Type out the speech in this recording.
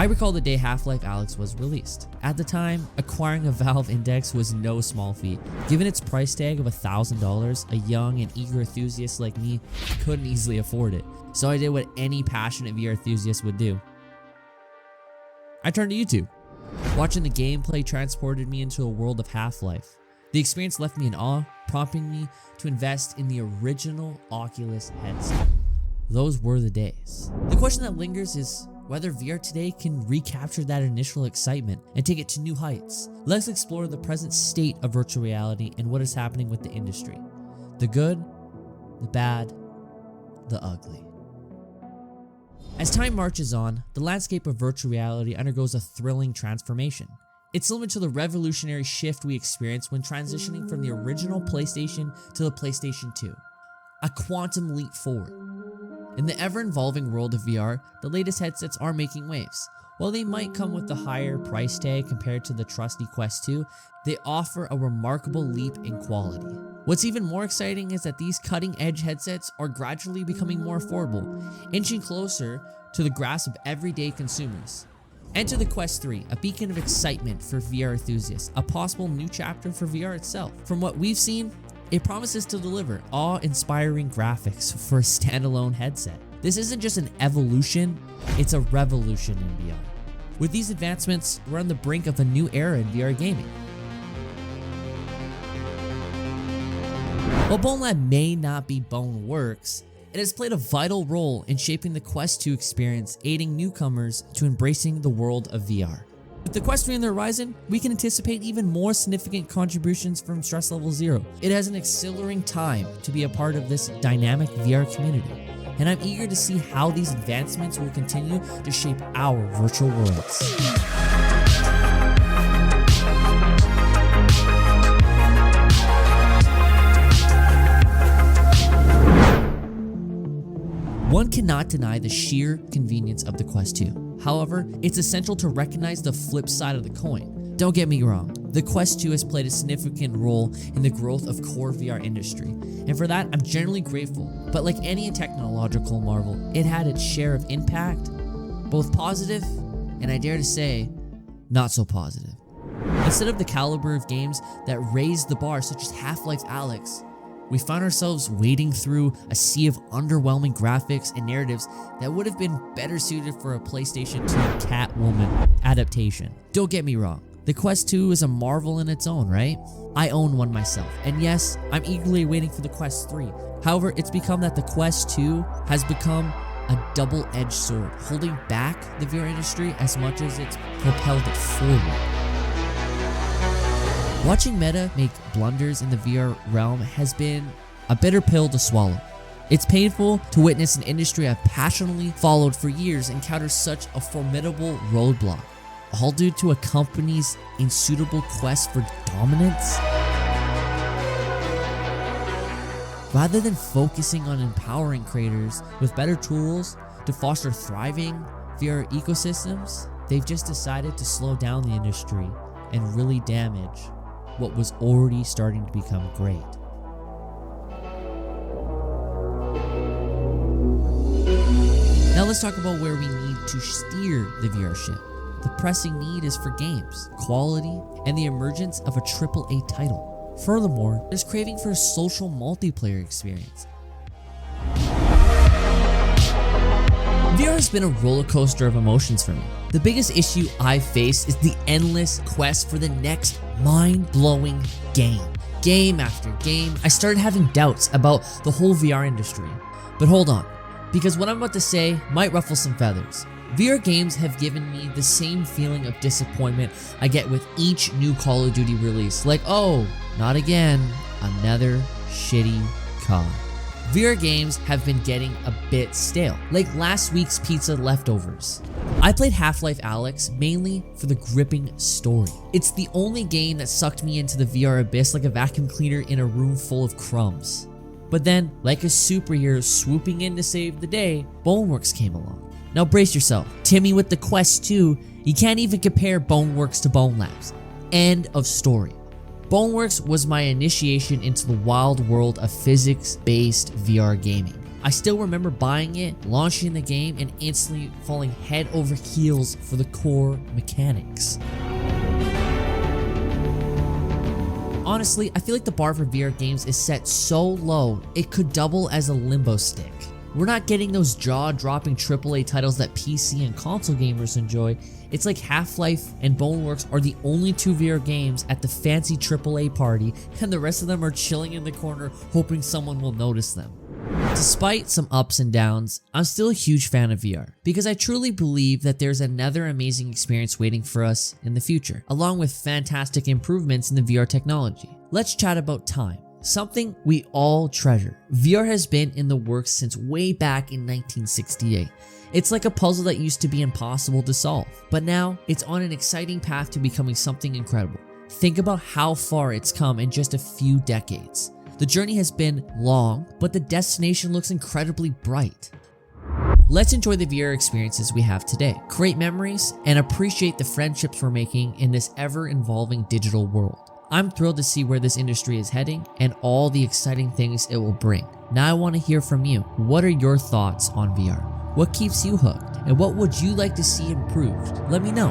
I recall the day Half-Life Alyx was released. At the time, acquiring a Valve Index was no small feat. Given its price tag of $1,000, a young and eager enthusiast like me couldn't easily afford it. So I did what any passionate VR enthusiast would do. I turned to YouTube. Watching the gameplay transported me into a world of Half-Life. The experience left me in awe, prompting me to invest in the original Oculus headset. Those were the days. The question that lingers is whether VR today can recapture that initial excitement and take it to new heights. Let's explore the present state of virtual reality and what is happening with the industry. The good, the bad, the ugly. As time marches on, the landscape of virtual reality undergoes a thrilling transformation. It's similar to the revolutionary shift we experienced when transitioning from the original PlayStation to the PlayStation 2. A quantum leap forward. In the ever-evolving world of VR, the latest headsets are making waves. While they might come with a higher price tag compared to the trusty Quest 2, they offer a remarkable leap in quality. What's even more exciting is that these cutting-edge headsets are gradually becoming more affordable, inching closer to the grasp of everyday consumers. Enter the Quest 3, a beacon of excitement for VR enthusiasts, a possible new chapter for VR itself. From what we've seen, it promises to deliver awe-inspiring graphics for a standalone headset. This isn't just an evolution, it's a revolution in VR. With these advancements, we're on the brink of a new era in VR gaming. While Bone Lab may not be Boneworks, it has played a vital role in shaping the Quest 2 experience, aiding newcomers to embracing the world of VR. With the Quest 3 on the horizon, we can anticipate even more significant contributions from Stress Level Zero. It has an exhilarating time to be a part of this dynamic VR community, and I'm eager to see how these advancements will continue to shape our virtual worlds. One cannot deny the sheer convenience of the Quest 2. However, it's essential to recognize the flip side of the coin. Don't get me wrong, the Quest 2 has played a significant role in the growth of core VR industry, and for that I'm generally grateful. But like any technological marvel, it had its share of impact, both positive and I dare to say, not so positive. Instead of the caliber of games that raised the bar such as Half-Life Alyx, we found ourselves wading through a sea of underwhelming graphics and narratives that would have been better suited for a PlayStation 2 Catwoman adaptation. Don't get me wrong, the Quest 2 is a marvel in its own, right? I own one myself, and yes, I'm eagerly waiting for the Quest 3. However, it's become that the Quest 2 has become a double-edged sword, holding back the VR industry as much as it's propelled it forward. Watching Meta make blunders in the VR realm has been a bitter pill to swallow. It's painful to witness an industry I've passionately followed for years encounter such a formidable roadblock, all due to a company's insatiable quest for dominance. Rather than focusing on empowering creators with better tools to foster thriving VR ecosystems, they've just decided to slow down the industry and really damage what was already starting to become great. Now let's talk about where we need to steer the VR ship. The pressing need is for games, quality, and the emergence of a AAA title. Furthermore, there's craving for a social multiplayer experience. VR has been a roller coaster of emotions for me. The biggest issue I've faced is the endless quest for the next mind-blowing game. Game after game, I started having doubts about the whole VR industry. But hold on, because what I'm about to say might ruffle some feathers. VR games have given me the same feeling of disappointment I get with each new Call of Duty release. Like, oh, not again, another shitty COD. VR games have been getting a bit stale, like last week's pizza leftovers. I played Half-Life Alyx mainly for the gripping story. It's the only game that sucked me into the VR abyss like a vacuum cleaner in a room full of crumbs. But then, like a superhero swooping in to save the day, Boneworks came along. Now brace yourself, Timmy with the Quest 2, you can't even compare Boneworks to Bone Labs. End of story. Boneworks was my initiation into the wild world of physics-based VR gaming. I still remember buying it, launching the game, and instantly falling head over heels for the core mechanics. Honestly, I feel like the bar for VR games is set so low, it could double as a limbo stick. We're not getting those jaw-dropping AAA titles that PC and console gamers enjoy. It's like Half-Life and Boneworks are the only 2 VR games at the fancy AAA party, and the rest of them are chilling in the corner hoping someone will notice them. Despite some ups and downs, I'm still a huge fan of VR because I truly believe that there's another amazing experience waiting for us in the future, along with fantastic improvements in the VR technology. Let's chat about time, something we all treasure. VR has been in the works since way back in 1968. It's like a puzzle that used to be impossible to solve, but now it's on an exciting path to becoming something incredible. Think about how far it's come in just a few decades. The journey has been long, but the destination looks incredibly bright. Let's enjoy the VR experiences we have today, create memories, and appreciate the friendships we're making in this ever-evolving digital world. I'm thrilled to see where this industry is heading and all the exciting things it will bring. Now I want to hear from you. What are your thoughts on VR? What keeps you hooked? And what would you like to see improved? Let me know.